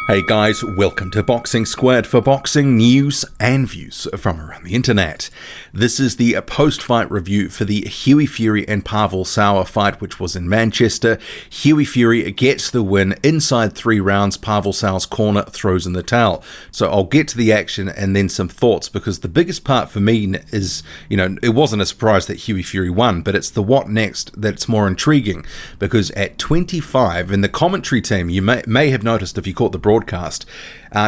Hey guys, welcome to Boxing Squared for boxing news and views from around the internet. This is the post-fight review for the Hughie Fury and Pavel Sour fight, which was in Manchester. Hughie Fury gets the win inside 3 rounds. Pavel Sour's corner throws in the towel. So I'll get to the action and then some thoughts, because the biggest part for me is, it wasn't a surprise that Hughie Fury won, but it's the what next that's more intriguing, because at 25, in the commentary team, you may have noticed if you caught the broadcast,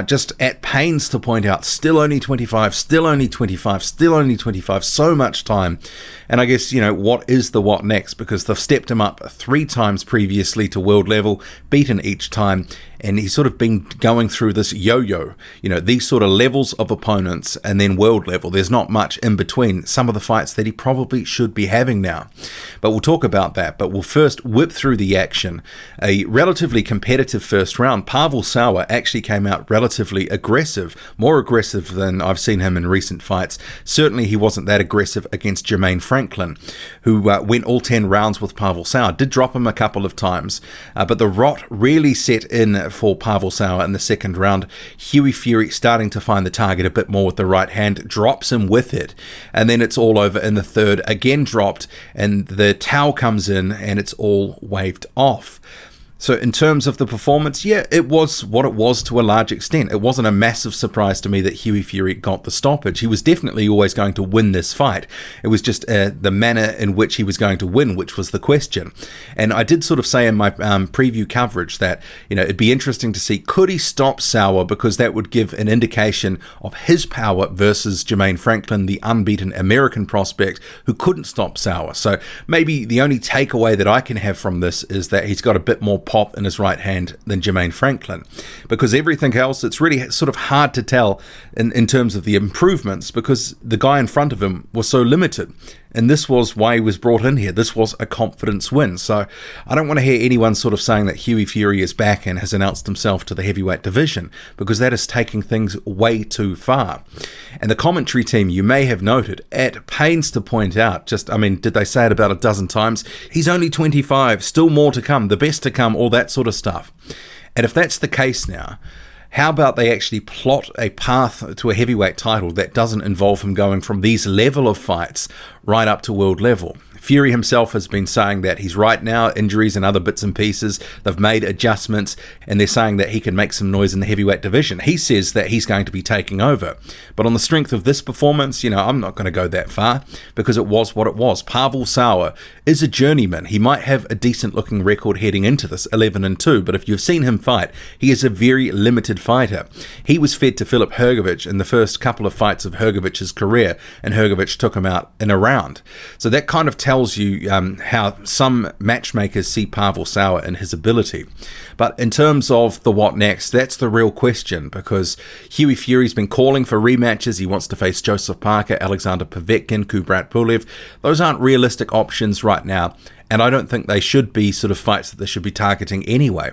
just at pains to point out, still only 25, still only 25, still only 25, so much time. And I guess, what is the what next? Because they've stepped him up 3 times previously to world level, beaten each time, and he's sort of been going through this yo-yo, these sort of levels of opponents and then world level. There's not much in between some of the fights that he probably should be having now. But we'll talk about that. But we'll first whip through the action. A relatively competitive first round. Pavel Sour actually came out relatively aggressive, more aggressive than I've seen him in recent fights. Certainly he wasn't that aggressive against Jermaine Franklin, who went all 10 rounds with Pavel Sour. Did drop him a couple of times, but the rot really set in for Pavel Sour in the second round. Hughie Fury starting to find the target a bit more with the right hand, drops him with it, and then it's all over in the third, again dropped, and the towel comes in and it's all waved off. So in terms of the performance, yeah, it was what it was to a large extent. It wasn't a massive surprise to me that Hughie Fury got the stoppage. He was definitely always going to win this fight. It was just the manner in which he was going to win, which was the question. And I did sort of say in my preview coverage that, it'd be interesting to see, could he stop Sour, because that would give an indication of his power versus Jermaine Franklin, the unbeaten American prospect who couldn't stop Sour. So maybe the only takeaway that I can have from this is that he's got a bit more pop in his right hand than Jermaine Franklin, because everything else, it's really sort of hard to tell in terms of the improvements, because the guy in front of him was so limited. And this was why he was brought in here. This was a confidence win. So I don't want to hear anyone sort of saying that Hughie Fury is back and has announced himself to the heavyweight division, because that is taking things way too far. And the commentary team, you may have noted, at pains to point out, did they say it about a dozen times? He's only 25, still more to come, the best to come, all that sort of stuff. And if that's the case now, how about they actually plot a path to a heavyweight title that doesn't involve him going from these level of fights right up to world level? Fury himself has been saying that he's right now, injuries and other bits and pieces, they've made adjustments, and they're saying that he can make some noise in the heavyweight division. He says that he's going to be taking over. But on the strength of this performance, I'm not going to go that far, because it was what it was. Pavel Sour is a journeyman. He might have a decent looking record heading into this, 11-2, but if you've seen him fight, he is a very limited fighter. He was fed to Filip Hrgović in the first couple of fights of Hrgovic's career, and Hrgović took him out in a round. So that kind of tells you how some matchmakers see Pavel Sour and his ability. But in terms of the what next, that's the real question, because Hughie Fury's been calling for rematches. He wants to face Joseph Parker, Alexander Povetkin, Kubrat Pulev. Those aren't realistic options right now, and I don't think they should be sort of fights that they should be targeting anyway.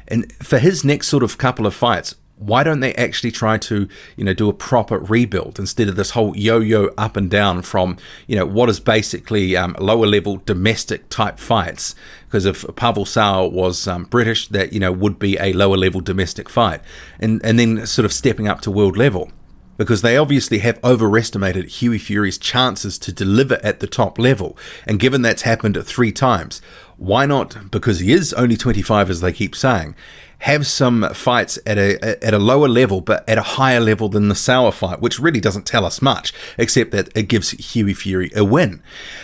And for his next sort of couple of fights, why don't they actually try to, do a proper rebuild instead of this whole yo-yo up and down from, what is basically lower level domestic type fights? Because if Pavel Sour was British, that, would be a lower level domestic fight, and then sort of stepping up to world level. Because they obviously have overestimated Hughie Fury's chances to deliver at the top level. And given that's happened 3 times, why not, because he is only 25 as they keep saying, have some fights at a lower level, but at a higher level than the Sour fight, which really doesn't tell us much, except that it gives Hughie Fury a win.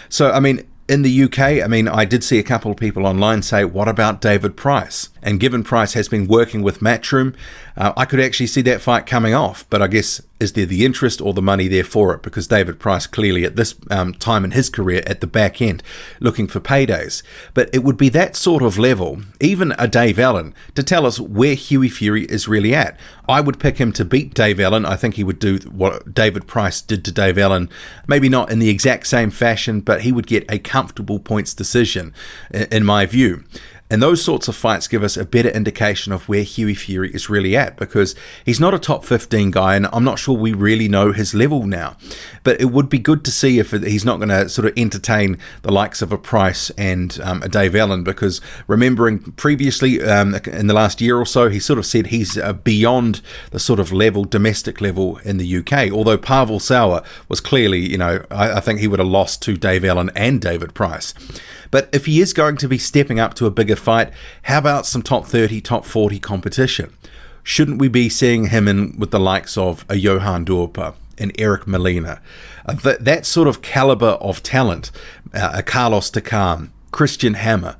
So, in the UK, I did see a couple of people online say, what about David Price? And given Price has been working with Matchroom, I could actually see that fight coming off. But I guess, is there the interest or the money there for it? Because David Price clearly at this time in his career at the back end looking for paydays. But it would be that sort of level, even a Dave Allen, to tell us where Hughie Fury is really at. I would pick him to beat Dave Allen. I think he would do what David Price did to Dave Allen, maybe not in the exact same fashion, but he would get a comfortable points decision, in my view. And those sorts of fights give us a better indication of where Hughie Fury is really at, because he's not a top 15 guy, and I'm not sure we really know his level now. But it would be good to see if he's not going to sort of entertain the likes of a Price and a Dave Allen, because remembering previously in the last year or so, he sort of said he's beyond the sort of level, domestic level in the UK, although Pavel Sour was clearly, I think he would have lost to Dave Allen and David Price. But if he is going to be stepping up to a bigger fight, how about some top 30, top 40 competition? Shouldn't we be seeing him in with the likes of a Johan Dorper and Eric Molina? That sort of caliber of talent, a Carlos Takam, Christian Hammer,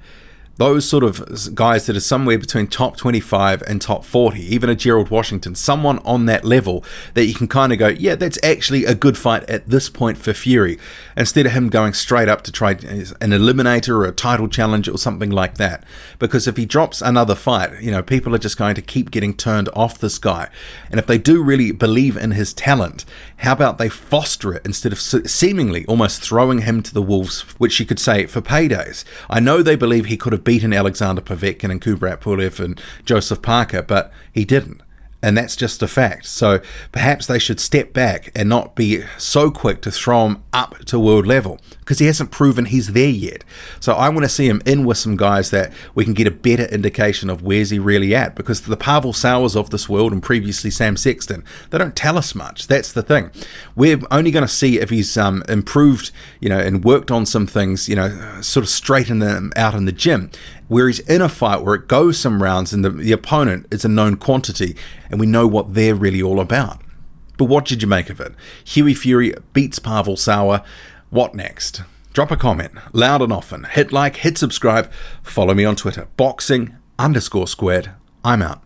those sort of guys that are somewhere between top 25 and top 40, even a Gerald Washington, someone on that level that you can kind of go, yeah, that's actually a good fight at this point for Fury, instead of him going straight up to try an eliminator or a title challenge or something like that. Because if he drops another fight, people are just going to keep getting turned off this guy. And if they do really believe in his talent, how about they foster it instead of seemingly almost throwing him to the wolves, which you could say for paydays. I know they believe he could have beaten Alexander Povetkin and Kubrat Pulev and Joseph Parker, but he didn't. And that's just a fact. So perhaps they should step back and not be so quick to throw him up to world level, because he hasn't proven he's there yet. So I want to see him in with some guys that we can get a better indication of where's he really at, because the Pavel Sours of this world, and previously Sam Sexton, they don't tell us much. That's the thing. We're only going to see if he's improved, and worked on some things, sort of straighten them out in the gym, where he's in a fight where it goes some rounds and the opponent is a known quantity and we know what they're really all about. But what did you make of it? Hughie Fury beats Pavel Sour. What next? Drop a comment, loud and often. Hit like, hit subscribe. Follow me on Twitter, boxing_squared. I'm out.